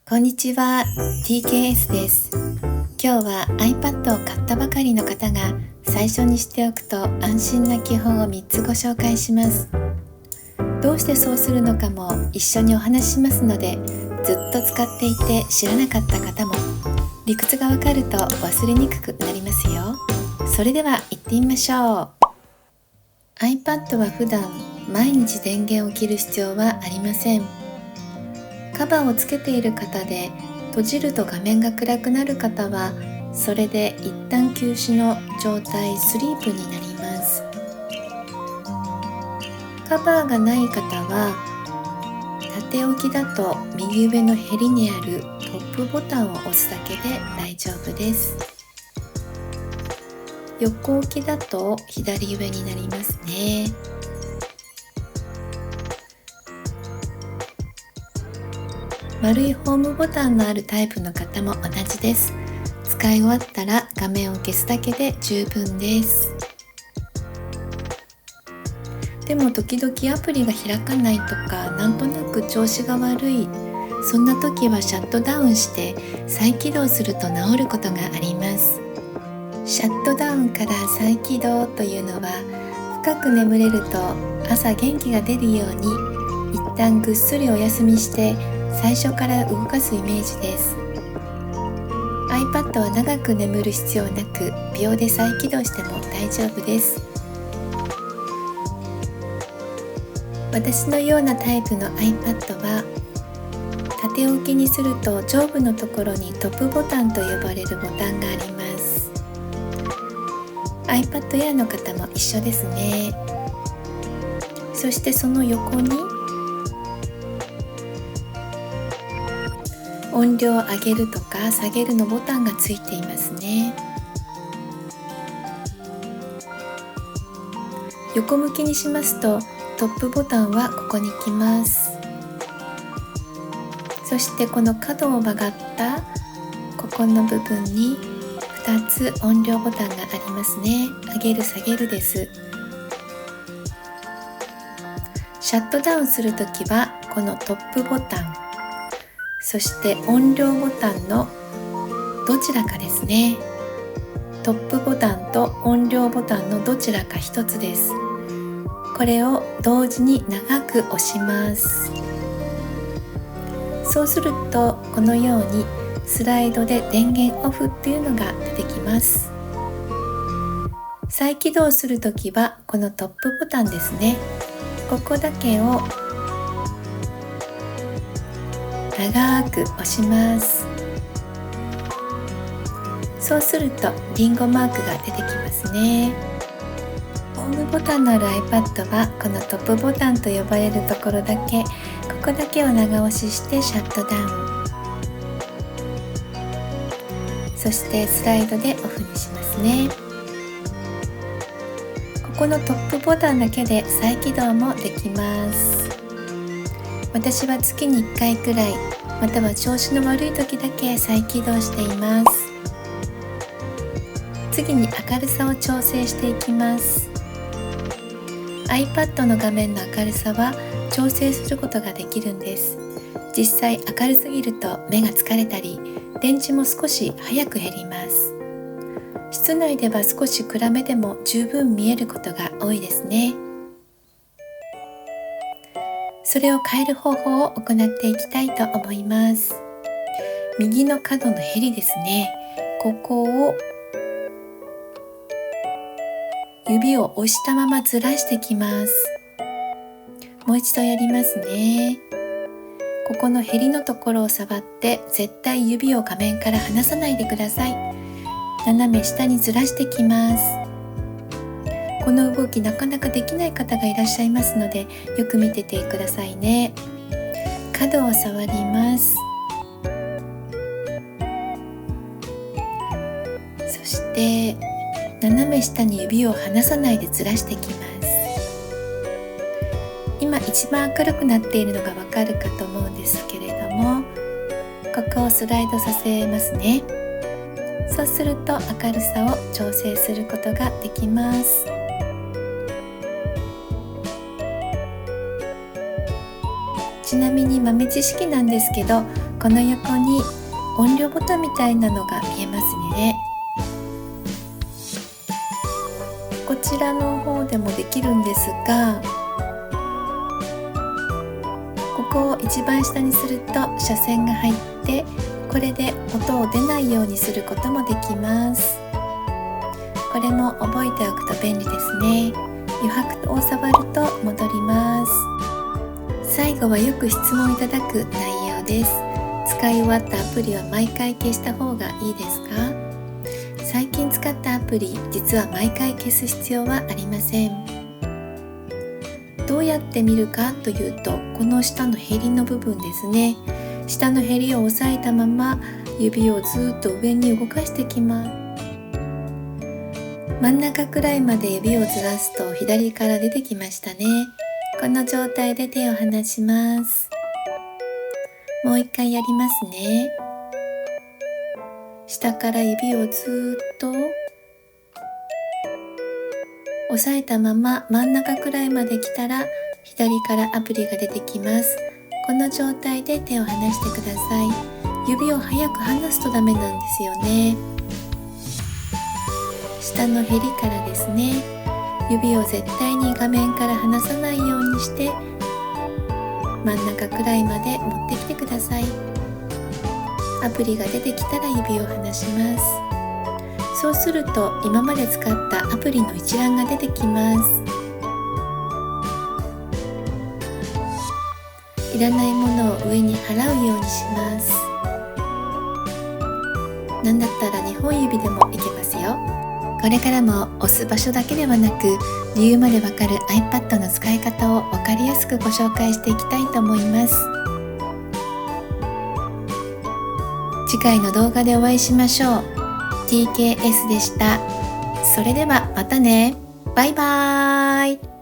こんにちは、TKS です。今日は iPad を買ったばかりの方が最初に知っておくと安心な基本を3つご紹介します。どうしてそうするのかも一緒にお話ししますので、ずっと使っていて知らなかった方も理屈がわかると忘れにくくなりますよ。それでは行ってみましょう。iPad は普段毎日電源を切る必要はありません。カバーをつけている方で閉じると画面が暗くなる方はそれで一旦休止の状態スリープになります。カバーがない方は縦置きだと右上のヘリにあるトップボタンを押すだけで大丈夫です。横置きだと左上になりますね。丸いホームボタンのあるタイプの方も同じです。使い終わったら画面を消すだけで十分です。でも時々アプリが開かないとか、なんとなく調子が悪い、そんな時はシャットダウンして再起動すると治ることがあります。シャットダウンから再起動というのは、深く眠れると朝元気が出るように一旦ぐっすりお休みして最初から動かすイメージです。 iPad は長く眠る必要なく秒で再起動しても大丈夫です。私のようなタイプの iPad は縦置きにすると上部のところにトップボタンと呼ばれるボタンがあります。 iPad Air の方も一緒ですね。そしてその横に音量を上げるとか下げるのボタンがついていますね。横向きにしますとトップボタンはここに来ます。そしてこの角を曲がったここの部分に2つ音量ボタンがありますね。上げる下げるです。シャットダウンするときはこのトップボタン、そして音量ボタンのどちらかですね。トップボタンと音量ボタンのどちらか一つです。これを同時に長く押します。そうするとこのようにスライドで電源オフっていうのが出てきます。再起動するときはこのトップボタンですね。ここだけを長く押します。そうするとリンゴマークが出てきますね。ホームボタンのある iPad はこのトップボタンと呼ばれるところだけ、ここだけを長押ししてシャットダウン、そしてスライドでオフにしますね。ここのトップボタンだけで再起動もできます。私は月に1回くらい、または調子の悪い時だけ再起動しています。次に明るさを調整していきます。 iPad の画面の明るさは調整することができるんです。実際明るすぎると目が疲れたり、電池も少し早く減ります。室内では少し暗めでも十分見えることが多いですね。それを変える方法を行っていきたいと思います。右の角のヘリですね。ここを指を押したままずらしてきます。もう一度やりますね。ここのヘリのところを触って絶対指を画面から離さないでください。斜め下にずらしてきます。この動きなかなかできない方がいらっしゃいますので、よく見ててくださいね。角を触ります。そして斜め下に指を離さないでずらしてきます。今一番明るくなっているのがわかるかと思うんですけれども、ここをスライドさせますね。そうすると明るさを調整することができます。ちなみにに豆知識なんですけど、この横に音量ボタンみたいなのが見えますね。こちらの方でもできるんですが、ここを一番下にすると斜線が入って、これで音を出ないようにすることもできます。これも覚えておくと便利ですね。余白を触ると戻ります。最後はよく質問いただく内容です。使い終わったアプリは毎回消した方がいいですか？最近使ったアプリ、実は毎回消す必要はありません。どうやって見るかというと、この下のへりの部分ですね。下のへりを押さえたまま指をずっと上に動かしてきます。真ん中くらいまで指をずらすと左から出てきましたね。この状態で手を離します。もう一回やりますね。下から指をずっと押さえたまま真ん中くらいまで来たら左からアプリが出てきます。この状態で手を離してください。指を早く離すとダメなんですよね。下のへりからですね。指を絶対に画面から離さないようにして真ん中くらいまで持ってきてください。アプリが出てきたら指を離します。そうすると今まで使ったアプリの一覧が出てきます。いらないものを上に払うようにします。なんだったら2本指でもいけますよ。これからも押す場所だけではなく、理由までわかる iPad の使い方をわかりやすくご紹介していきたいと思います。次回の動画でお会いしましょう。TKS でした。それではまたね。バイバーイ。